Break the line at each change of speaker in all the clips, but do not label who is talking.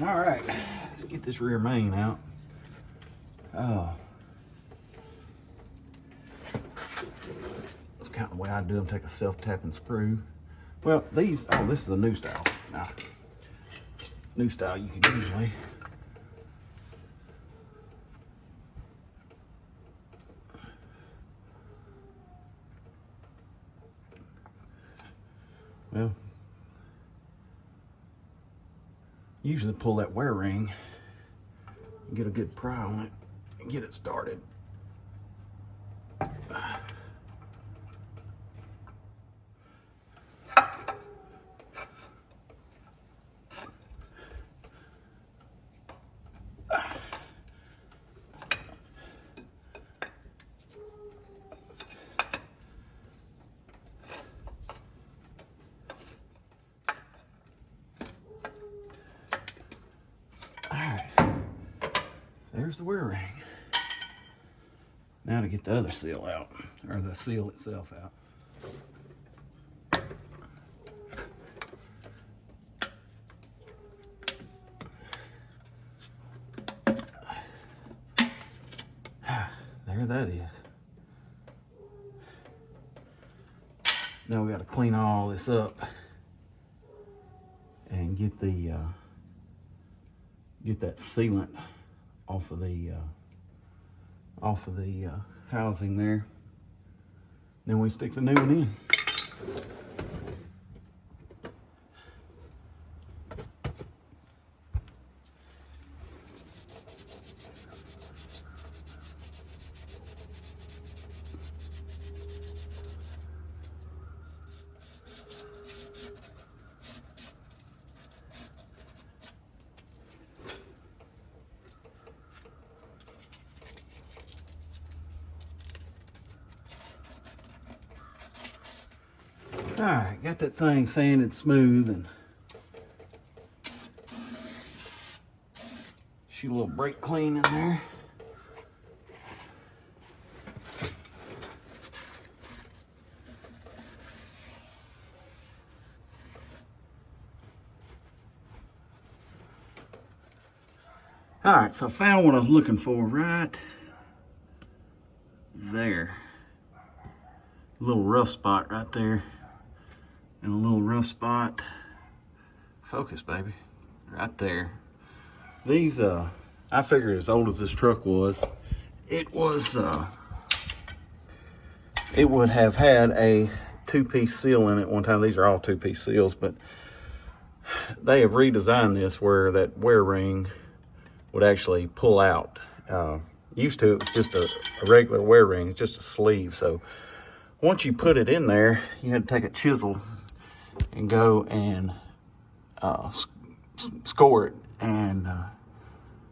All right, let's get this rear main out. Oh, that's kind of the way I do them. Take a self-tapping screw. Well, these. Oh, this is the new style. Nah, new style you can usually. Well, usually pull that wear ring and get a good pry on it and get it started. There's the wear ring. Now to get the other seal out, or the seal itself out. There that is. Now we got to clean all this up and get the get that sealant off of the housing there. Then we stick the new one in. All right, got that thing sanded smooth and shoot a little brake clean in there. All right, so I found what I was looking for right there. A little rough spot right there. And a little rough spot. Focus, baby. Right there. These, I figured as old as this truck was, it would have had a two-piece seal in it one time. These are all two-piece seals, but they have redesigned this where that wear ring would actually pull out. Used to, it was just a regular wear ring, just a sleeve. So once you put it in there, you had to take a chisel and go and score it. And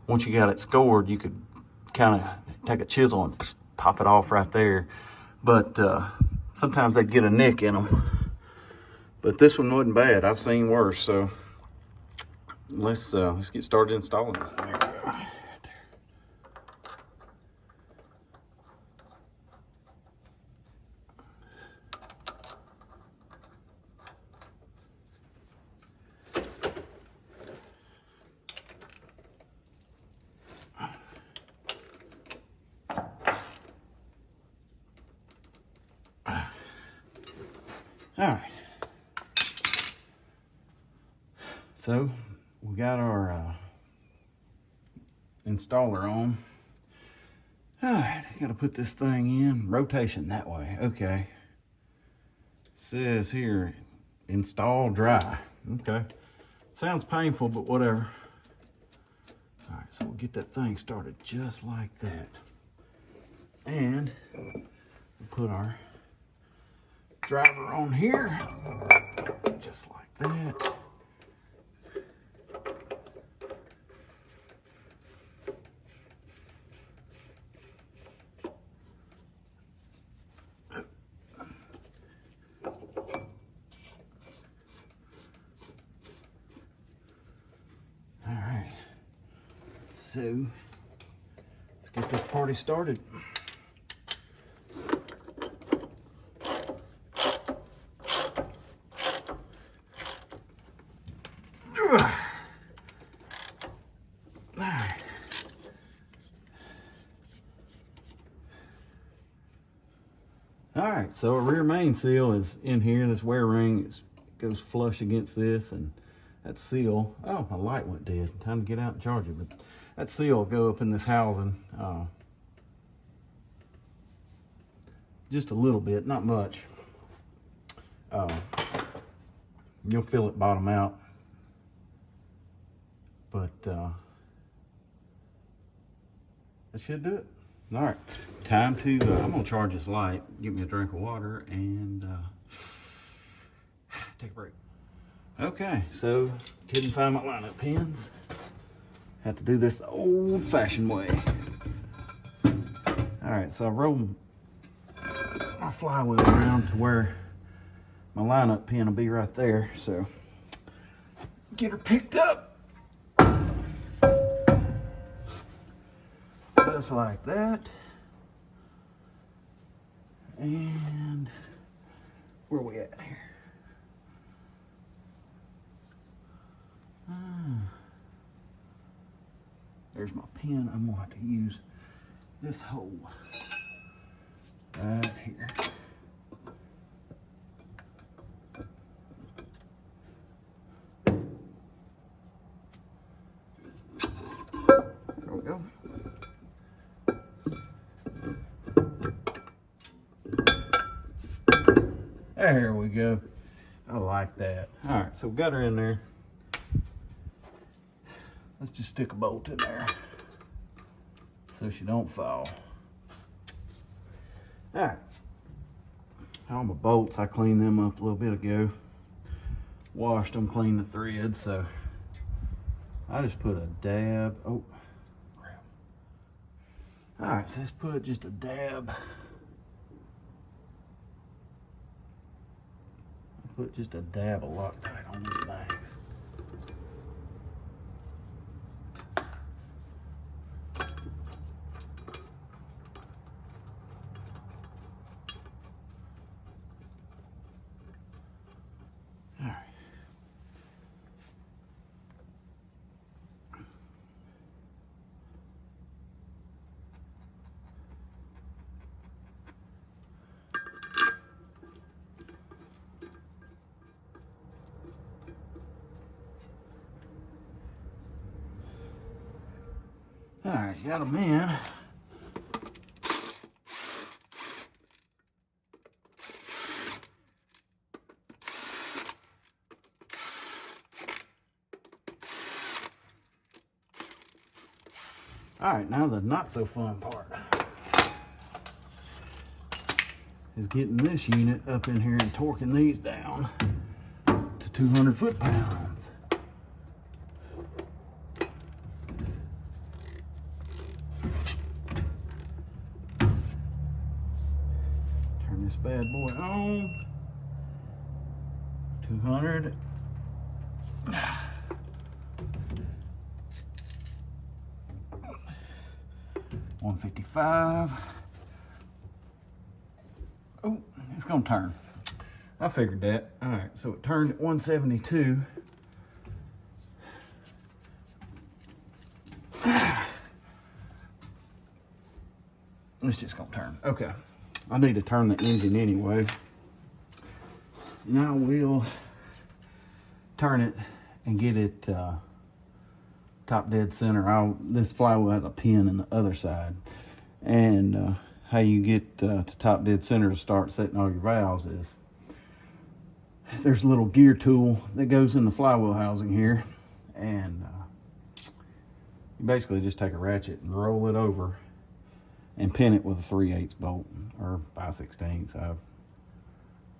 once you got it scored, you could kind of take a chisel and pop it off right there. But sometimes they'd get a nick in them. But this one wasn't bad. I've seen worse. So let's get started installing this thing. All right, so we got our installer on. All right, I gotta put this thing in rotation that way. Okay, it says here install dry. Okay, sounds painful, but whatever. All right, so we'll get that thing started just like that, and we'll put our driver on here, just like that. All right, so let's get this party started. right, so a rear main seal is in here. This wear ring goes flush against this, and that seal, oh, my light went dead. Time to get out and charge it, but that seal will go up in this housing just a little bit, not much. You'll feel it bottom out, but that should do it. All right, time to, I'm gonna charge this light, get me a drink of water, and take a break. Okay, so couldn't find my lineup pins. Had to do this the old-fashioned way. All right, so I rolled my flywheel around to where my lineup pin will be right there. So let's get her picked up. Just like that. And where are we at here? There's my pin. I'm gonna have to use this hole right here. There we go. There we go. I like that. All right, so we got her in there. Let's just stick a bolt in there so she don't fall. All right. All my bolts, I cleaned them up a little bit ago. Washed them, cleaned the threads, so I just put a dab. Oh, crap. All right, so let's put just a dab. Put just a dab of Loctite on this thing. All right. All right, got them in. All right, now the not so fun part is getting this unit up in here and torquing these down to 200 foot-pounds. Turn this bad boy on. 200. 155. Oh, it's gonna turn. I figured that. All right, so it turned at 172. It's just gonna turn. Okay, I need to turn the engine anyway. Now we'll turn it and get it top dead center. This flywheel has a pin in the other side, and how you get to top dead center to start setting all your valves is there's a little gear tool that goes in the flywheel housing here, and you basically just take a ratchet and roll it over and pin it with a 3/8 bolt or 5/16.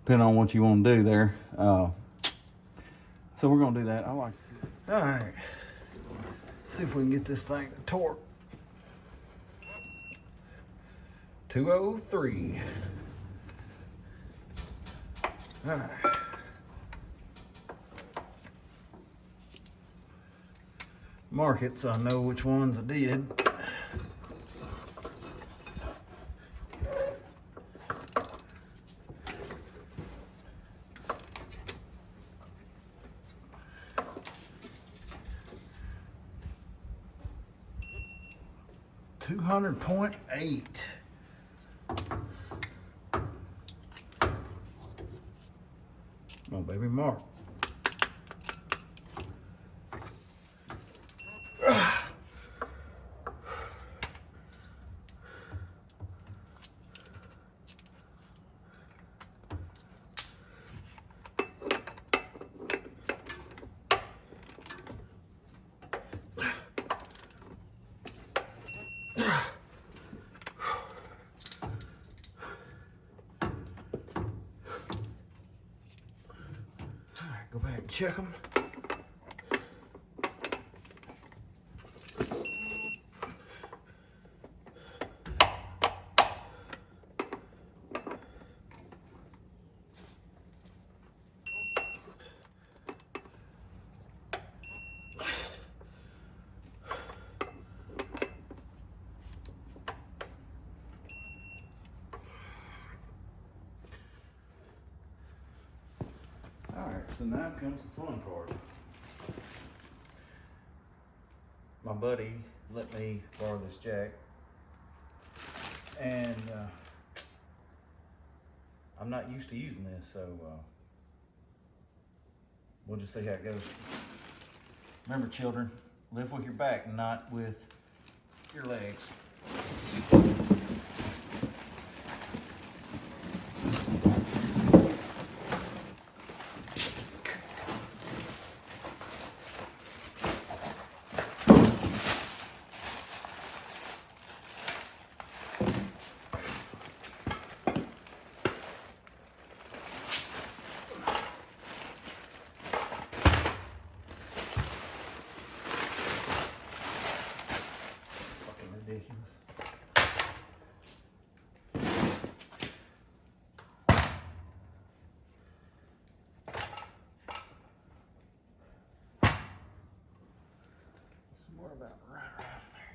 Depending on what you want to do there. So we're gonna do that. I like it. All right. See if we can get this thing to torque. 203. All right. Mark it so I know which ones I did. .8. Come on, baby, Mark. Go back and check them. Alright, so now comes the fun part. My buddy let me borrow this jack, and I'm not used to using this, so we'll just see how it goes. Remember, children, live with your back, not with your legs. Ridiculous. Somewhere about right around there.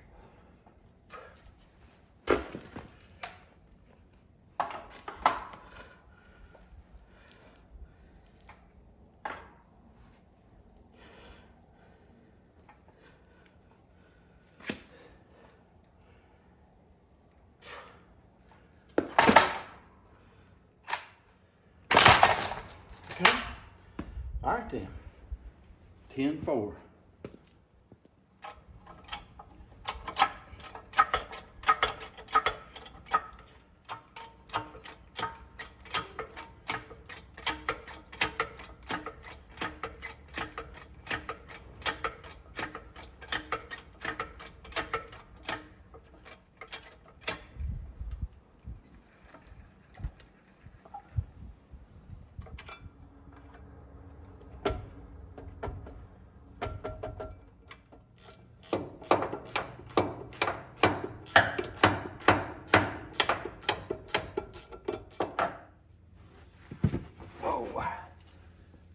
Okay. All right then. 10-4.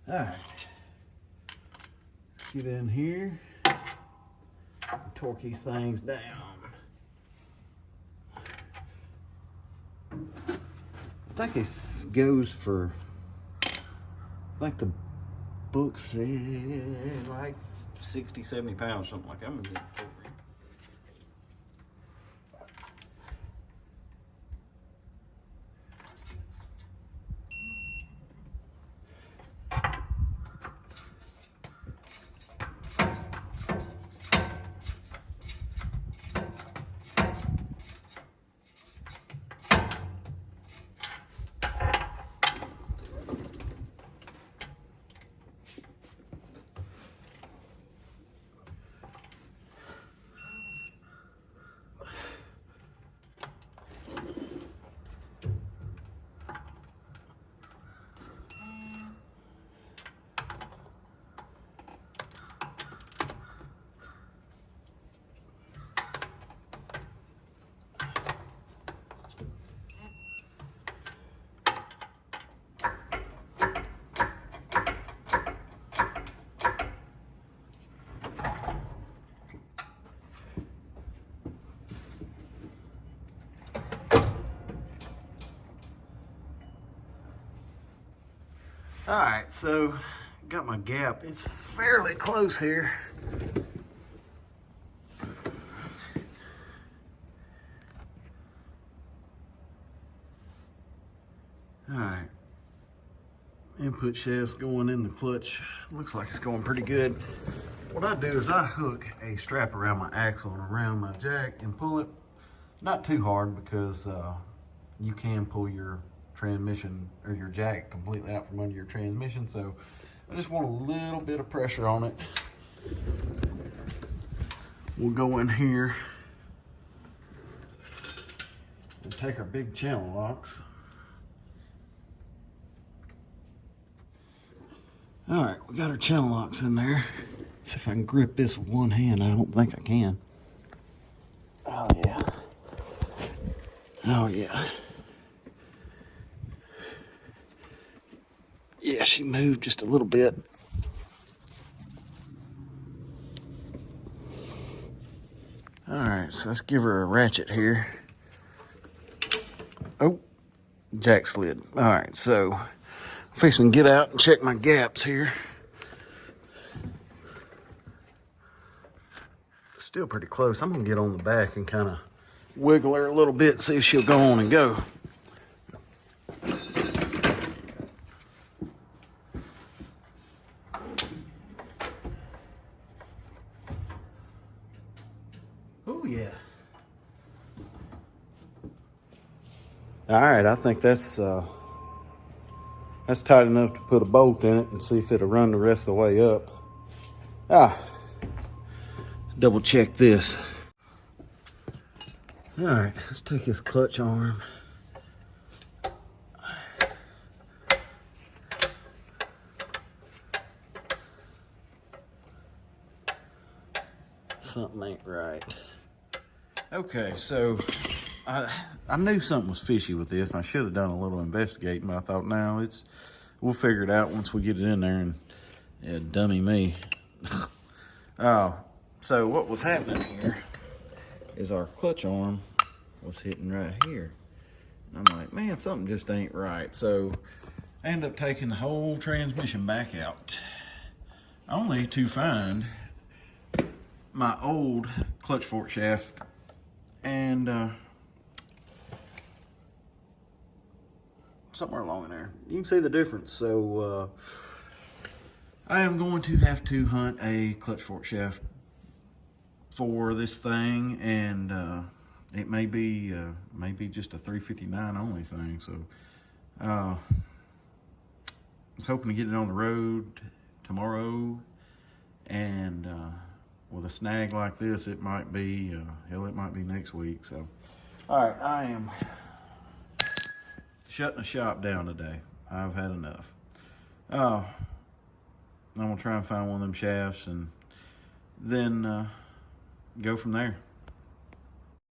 All right, get in here and torque these things down. I think it goes for, I think the book said like 60, 70 pounds, something like that. I'm gonna get it. All right, so got my gap. It's fairly close here. All right, input shaft's going in the clutch. Looks like it's going pretty good. What I do is I hook a strap around my axle and around my jack and pull it, not too hard, because you can pull your transmission or your jack completely out from under your transmission. So I just want a little bit of pressure on it. We'll go in here and take our big channel locks. All right, we got our channel locks in there. See if I can grip this with one hand. I don't think I can. Oh yeah. Oh yeah. Yeah, she moved just a little bit. All right, so let's give her a ratchet here. Oh, jack slid. All right, so I'm fixing to get out and check my gaps here. Still pretty close. I'm gonna get on the back and kind of wiggle her a little bit, see if she'll go on and go. Oh yeah. All right, I think that's tight enough to put a bolt in it and see if it'll run the rest of the way up. Double check this. All right, let's take this clutch arm. Something ain't right. Okay, so I knew something was fishy with this, and I should have done a little investigating, but I thought, no, we'll figure it out once we get it in there, and yeah, dummy me. So what was happening here is our clutch arm was hitting right here. And I'm like, man, something just ain't right. So I ended up taking the whole transmission back out, only to find my old clutch fork shaft and somewhere along in there. You can see the difference. So I am going to have to hunt a clutch fork shaft for this thing, and it may be just a 359 only thing. So I was hoping to get it on the road tomorrow, and with a snag like this, it might be hell, it might be next week. So all right, I am shutting the shop down today. I've had enough. I'm gonna try and find one of them shafts and then go from there.